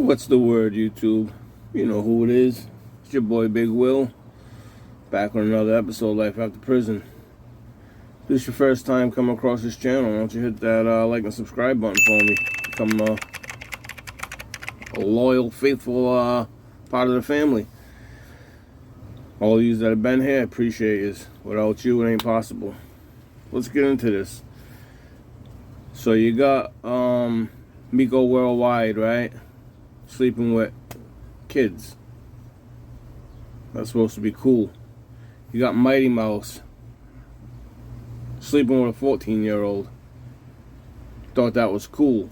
What's the word, YouTube? You know who it is. It's your boy Big Will, back with another episode of Life After Prison. If this is your first time coming across this channel, why don't you hit that like and subscribe button for me. Become a loyal, faithful part of the family. All of you that have been here, appreciate you. Without you, it ain't possible. Let's get into this. So you got Miko Worldwide, right? Sleeping with kids. That's supposed to be cool. You got Mighty Mouse sleeping with a 14-year-old. Thought that was cool.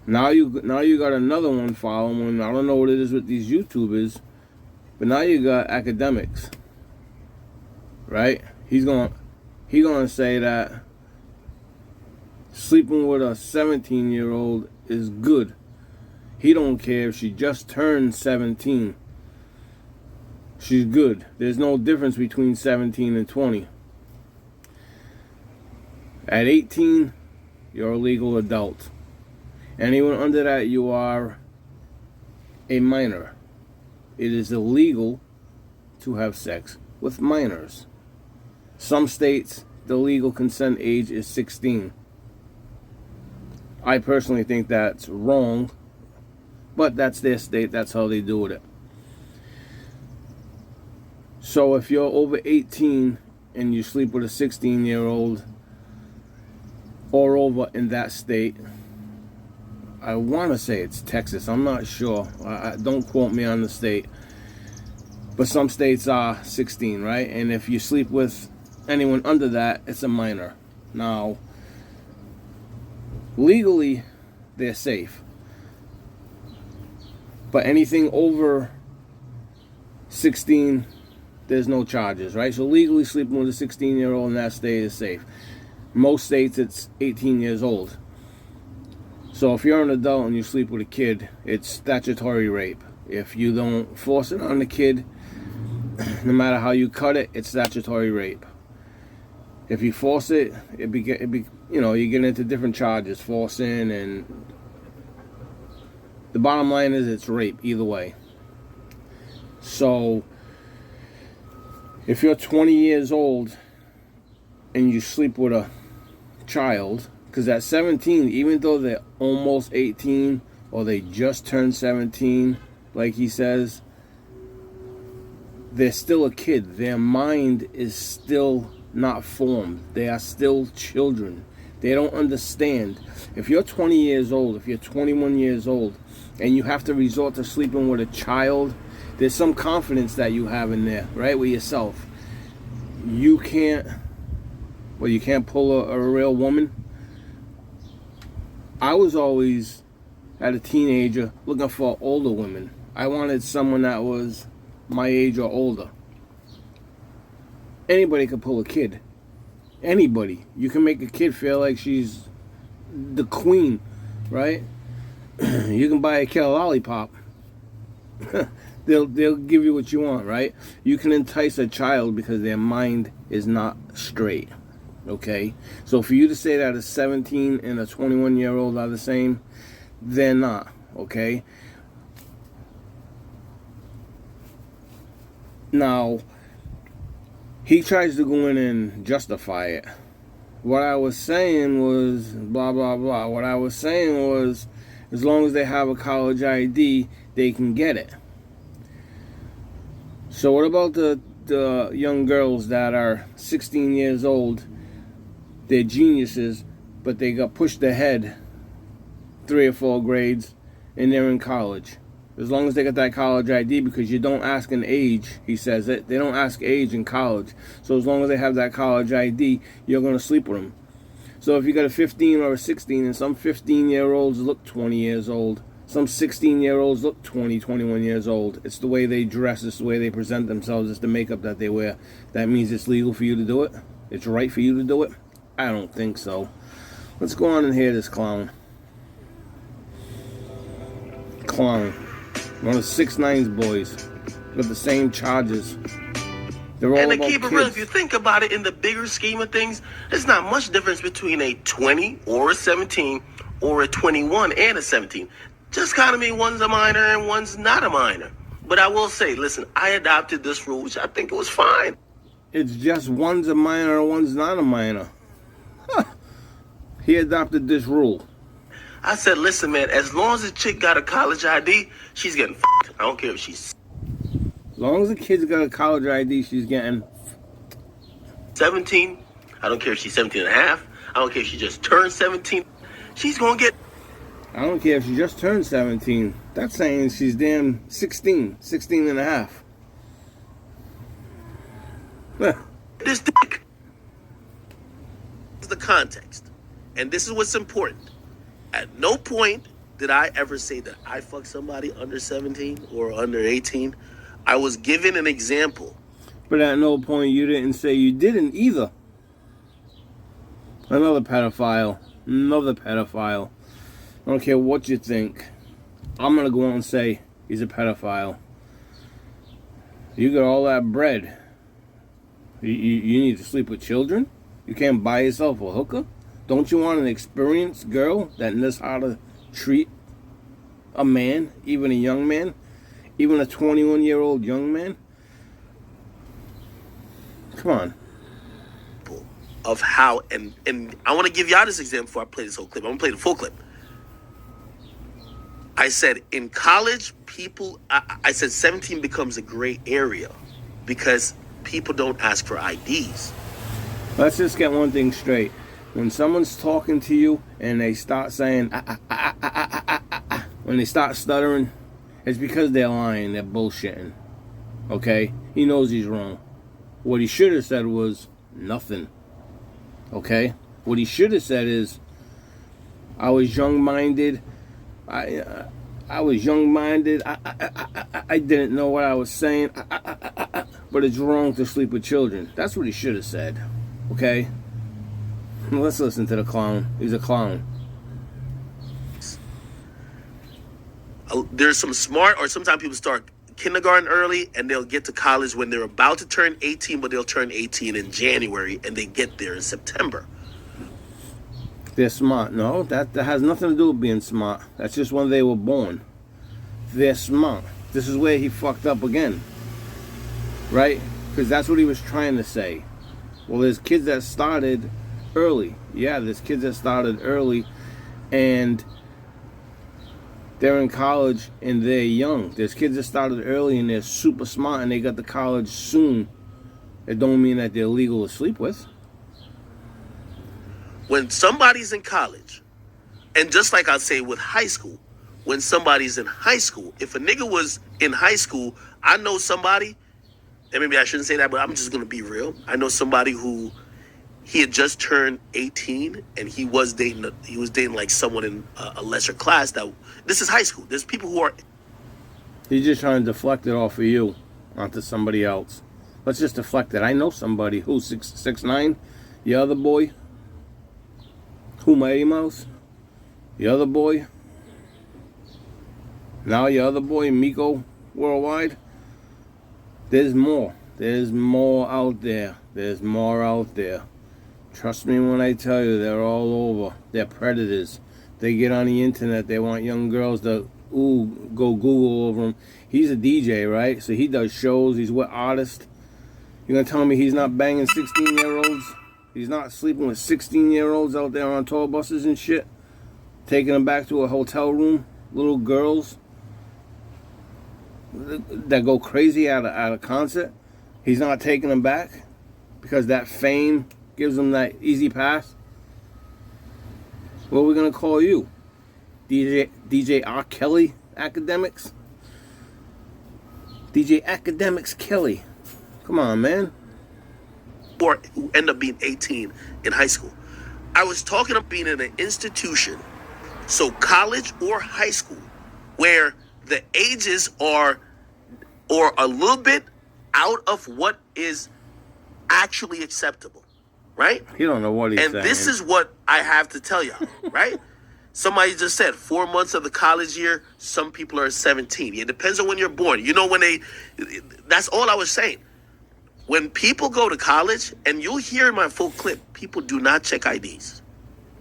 Now you got another one following. I don't know what it is with these YouTubers, but now you got akedemics, right? He's gonna say that sleeping with a 17-year-old is good. He don't care if she just turned 17. She's good. There's no difference between 17 and 20. At 18, you're a legal adult. Anyone under that, you are a minor. It is illegal to have sex with minors. Some states, the legal consent age is 16. I personally think that's wrong, but that's their state. That's how they do it. So if you're over 18 and you sleep with a 16-year-old or over in that state, I want to say it's Texas. I'm not sure. Don't quote me on the state. But some states are 16, right? And if you sleep with anyone under that, it's a minor. Now, legally, they're safe. But anything over 16, there's no charges, right? So legally sleeping with a 16-year-old in that state is safe. Most states, it's 18 years old. So if you're an adult and you sleep with a kid, it's statutory rape. If you don't force it on the kid, no matter how you cut it, it's statutory rape. If you force it, you get into different charges, forcing, and the bottom line is it's rape either way. So if you're 20 years old and you sleep with a child, because at 17, even though they're almost 18 or they just turned 17, like he says, they're still a kid. Their mind is still not formed. They are still children. They don't understand. If you're 20 years old, if you're 21 years old, and you have to resort to sleeping with a child, there's some confidence that you have in there, right, with yourself. You can't pull a real woman. I was always, as a teenager, looking for older women. I wanted someone that was my age or older. Anybody can pull a kid. Anybody. You can make a kid feel like she's the queen, right? You can buy a kid a lollipop. They'll give you what you want, right? You can entice a child because their mind is not straight. Okay? So for you to say that a 17 and a 21-year-old are the same, they're not. Okay? Now, he tries to go in and justify it. What I was saying was blah, blah, blah. What I was saying was, as long as they have a college ID, they can get it. So what about the young girls that are 16 years old? They're geniuses, but they got pushed ahead 3 or 4 grades, and they're in college. As long as they got that college ID, because you don't ask an age, he says it. They don't ask age in college. So as long as they have that college ID, you're going to sleep with them. So if you got a 15 or a 16, and some 15-year-olds look 20 years old, some 16-year-olds look 20, 21 years old. It's the way they dress. It's the way they present themselves. It's the makeup that they wear. That means it's legal for you to do it? It's right for you to do it? I don't think so. Let's go on and hear this clown. Clown. One of 6ix9ine's boys. Got the same charges. They're all and to about keep it kids. real, if you think about it in the bigger scheme of things, there's not much difference between a 20 or a 17 or a 21 and a 17. Just kind of mean one's a minor and one's not a minor. But I will say, listen, I adopted this rule, which I think it was fine. It's just one's a minor and one's not a minor. Huh. He adopted this rule. I said, listen, man, as long as the chick got a college ID, she's getting f***ed. I don't care if she's... As long as the kid's got a college ID, she's getting... 17. I don't care if she's 17 and a half. I don't care if she just turned 17. She's going to get... I don't care if she just turned 17. That's saying she's damn 16 and a half. This dick. This is the context. And this is what's important. At no point did I ever say that I fucked somebody under 17 or under 18. I was given an example. But at no point you didn't say you didn't either. Another pedophile. I don't care what you think. I'm going to go out and say he's a pedophile. You got all that bread. You need to sleep with children? You can't buy yourself a hooker? Don't you want an experienced girl that knows how to treat a man, even a young man, even a 21-year-old young man? Come on. Of how, and I want to give y'all this example before I play this whole clip. I'm going to play the full clip. I said in college, I said 17 becomes a gray area because people don't ask for IDs. Let's just get one thing straight. When someone's talking to you and they start saying, when they start stuttering, it's because they're lying, they're bullshitting. Okay? He knows he's wrong. What he should have said was nothing. Okay? What he should have said is, I was young-minded. I was young-minded. I didn't know what I was saying. But it's wrong to sleep with children. That's what he should have said. Okay? Let's listen to the clown. He's a clown. There's some smart, or sometimes people start kindergarten early and they'll get to college when they're about to turn 18, but they'll turn 18 in January and they get there in September. They're smart. No, that has nothing to do with being smart. That's just when they were born. They're smart. This is where he fucked up again. Right? Because that's what he was trying to say. Well, there's kids that started early. Yeah, there's kids that started early and they're in college and they're young. There's kids that started early and they're super smart and they got to college soon. It don't mean that they're legal to sleep with. When somebody's in college, and just like I say with high school, when somebody's in high school, if a nigga was in high school, I know somebody, and maybe I shouldn't say that, but I'm just going to be real. I know somebody who he had just turned 18 and he was dating like someone in a lesser class. That this is high school. There's people who are... He's just trying to deflect it off of you onto somebody else. Let's just deflect it. I know somebody who's 6'9", the other boy, who Mighty Mouse, the other boy, now the other boy, Miko Worldwide. There's more. There's more out there. There's more out there. Trust me when I tell you, they're all over. They're predators. They get on the internet. They want young girls to, go Google over them. He's a DJ, right? So he does shows. He's with artists. You're going to tell me he's not banging 16-year-olds? He's not sleeping with 16-year-olds out there on tour buses and shit? Taking them back to a hotel room? Little girls that go crazy at a concert? He's not taking them back because that fame gives them that easy pass? What are we going to call you? DJ R. Kelly Academics? DJ Academics Kelly. Come on, man. Or who end up being 18 in high school. I was talking about being in an institution, so college or high school, where the ages are or a little bit out of what is actually acceptable, right? You don't know what he's saying. And this is what I have to tell y'all, right? Somebody just said 4 months of the college year, some people are 17. It depends on when you're born. You know, that's all I was saying. When people go to college, and you'll hear in my full clip, people do not check IDs.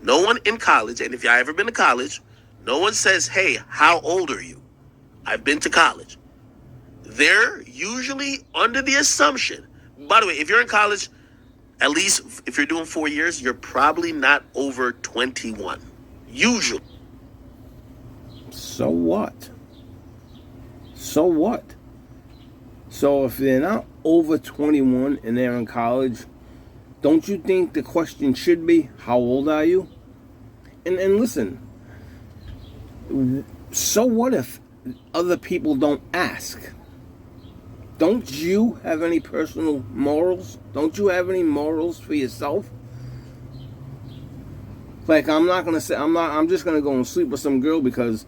No one in college, and if y'all ever been to college, no one says, hey, how old are you? I've been to college. They're usually under the assumption, by the way, if you're in college, at least if you're doing 4 years, you're probably not over 21. Usually. So what? So what? So if they're not over 21 and they're in college, don't you think the question should be, how old are you? And listen, so what if other people don't ask? Don't you have any personal morals? Don't you have any morals for yourself? Like, I'm just gonna go and sleep with some girl because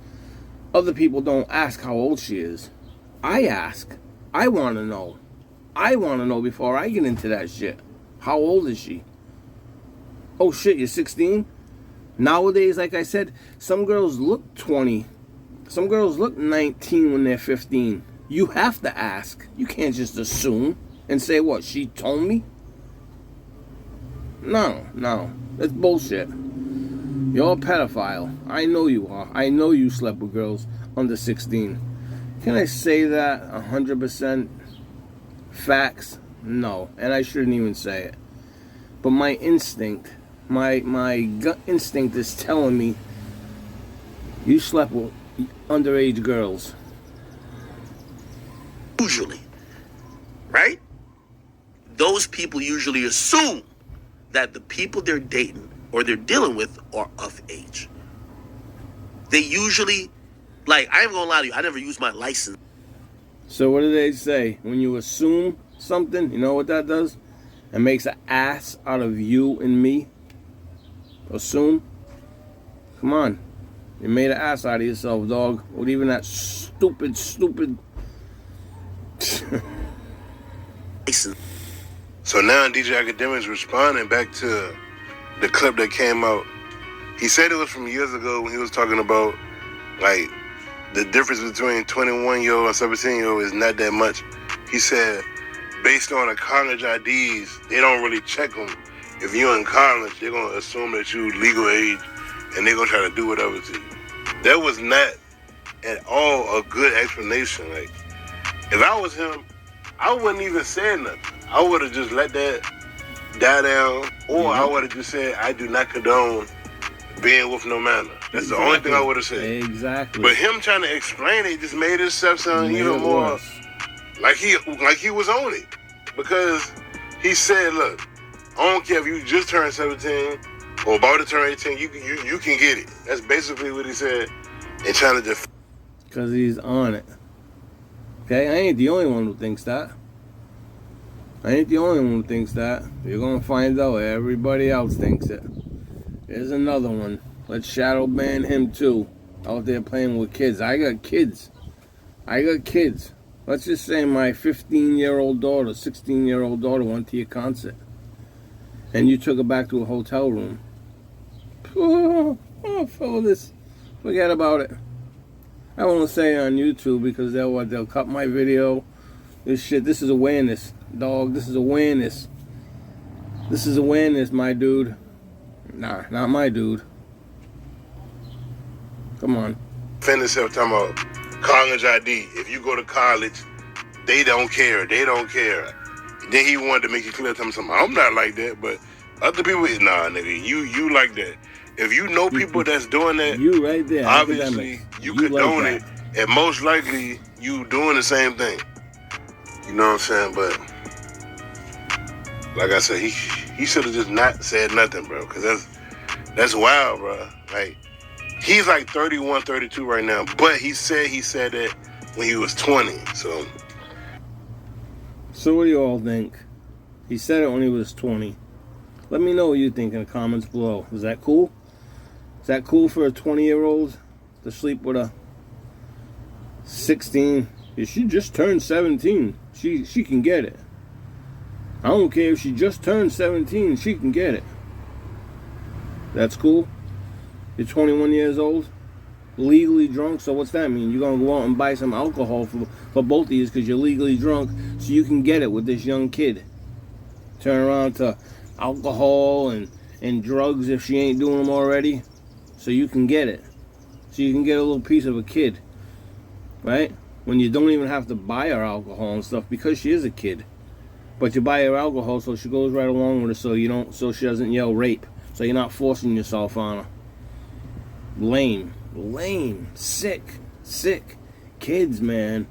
other people don't ask how old she is. I ask. I wanna know. I wanna know before I get into that shit. How old is she? Oh shit, you're 16? Nowadays, like I said, some girls look 20. Some girls look 19 when they're 15. You have to ask. You can't just assume and say, what, she told me? No. That's bullshit. You're a pedophile. I know you are. I know you slept with girls under 16. Can I say that 100% facts? No. And I shouldn't even say it. But my instinct, my gut instinct is telling me you slept with underage girls. Usually. Right? Those people usually assume that the people they're dating or they're dealing with are of age. They usually, like, I ain't gonna lie to you, I never used my license. So what do they say? When you assume something, you know what that does? It makes an ass out of you and me. Assume. Come on. You made an ass out of yourself, dog. With even that stupid So now DJ Academics responding back to the clip that came out. He said it was from years ago when he was talking about, like, the difference between 21-year-old and 17-year-old is not that much. He said, based on the college IDs, they don't really check them. If you're in college, they're going to assume that you're legal age, and they're going to try to do whatever to you. That was not at all a good explanation. Like, if I was him, I wouldn't even say nothing. I would have just let that die down, or I would have just said, I do not condone being with no manner. That's the only thing I would have said. Exactly. But him trying to explain it just made himself sound even more like he was on it. Because he said, look, I don't care if you just turned 17 or about to turn 18, you can get it. That's basically what he said. And trying to because he's on it. Okay, I ain't the only one who thinks that. You're gonna find out everybody else thinks it. There's another one. Let's shadow ban him too. Out there playing with kids. I got kids. Let's just say my 15-year-old daughter, 16-year-old daughter went to your concert. And you took her back to a hotel room. Oh, follow this. Forget about it. I won't say it on YouTube because they'll cut my video. This is awareness, dog. This is awareness, my dude. Nah, not my dude. Come on. defend himself talking about college ID. If you go to college, they don't care. Then he wanted to make it clear to him something. I'm not like that, but other people, nah, nigga, you like that. If you know people that's doing that, you right there. obviously Academics. you condone like it, and most likely you doing the same thing. You know what I'm saying? But like I said, he should have just not said nothing, bro, because that's wild, bro. Like, he's like 31, 32 right now, but he said that when he was 20. So what do you all think? He said it when he was 20. Let me know what you think in the comments below. Is that cool? Is that cool for a 20-year-old to sleep with a 16? She just turned 17. She can get it. I don't care if she just turned 17. She can get it. That's cool. You're 21 years old, legally drunk. So what's that mean? You're gonna go out and buy some alcohol for both of you because you're legally drunk, so you can get it with this young kid. Turn around to alcohol and and drugs if she ain't doing them already, so you can get it. So you can get a little piece of a kid, right? When you don't even have to buy her alcohol and stuff because she is a kid. But you buy her alcohol so she goes right along with her, so she doesn't yell rape. So you're not forcing yourself on her. Lame, sick kids, man.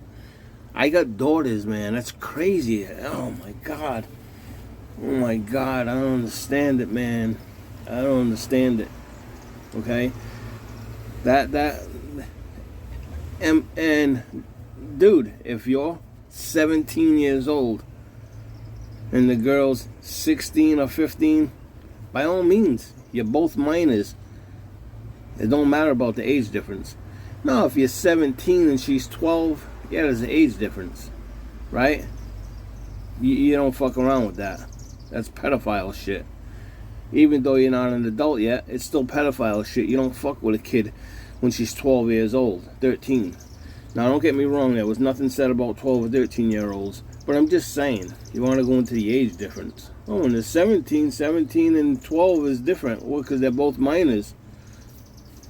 I got daughters, man. That's crazy. Oh my god, I don't understand it, man. I don't understand it. Okay, and dude, if you're 17 years old and the girl's 16 or 15, by all means, you're both minors. It don't matter about the age difference. No, if you're 17 and she's 12, yeah, there's an age difference, right? You don't fuck around with that. That's pedophile shit. Even though you're not an adult yet, it's still pedophile shit. You don't fuck with a kid when she's 12 years old, 13. Now, don't get me wrong, there was nothing said about 12 or 13-year-olds. But I'm just saying, you want to go into the age difference. Oh, and the 17 and 12 is different. Well, because they're both minors.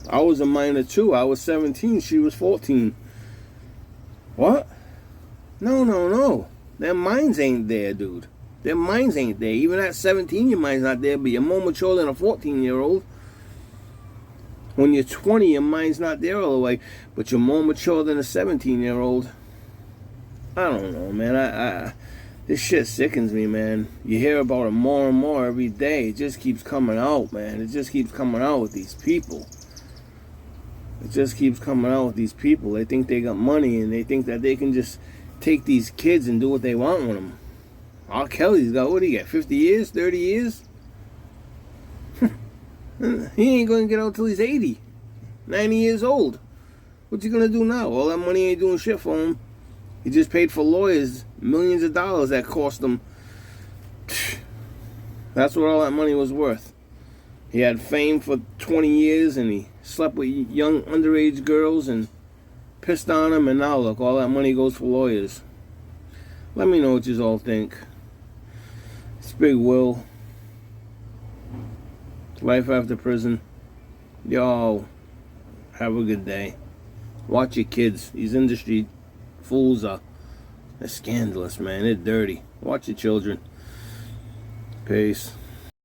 I was a minor too. I was 17, she was 14. What? No. Their minds ain't there, dude. Their minds ain't there. Even at 17, your mind's not there, but you're more mature than a 14-year-old. When you're 20, your mind's not there all the way, but you're more mature than a 17-year-old. I don't know, man. This shit sickens me, man. You hear about it more and more every day. It just keeps coming out, man. It just keeps coming out with these people. They think they got money, and they think that they can just take these kids and do what they want with them. R. Kelly's got, what do you get, 50 years, 30 years? He ain't going to get out till he's 80, 90 years old. What's he going to do now? All that money ain't doing shit for him. He just paid for lawyers, millions of dollars that cost him. That's what all that money was worth. He had fame for 20 years, and he slept with young underage girls and pissed on them, and now look, all that money goes for lawyers. Let me know what you all think. It's Big Will. Life after prison. Y'all have a good day. Watch your kids. These industry fools are scandalous, man. They're dirty. Watch your children. Peace.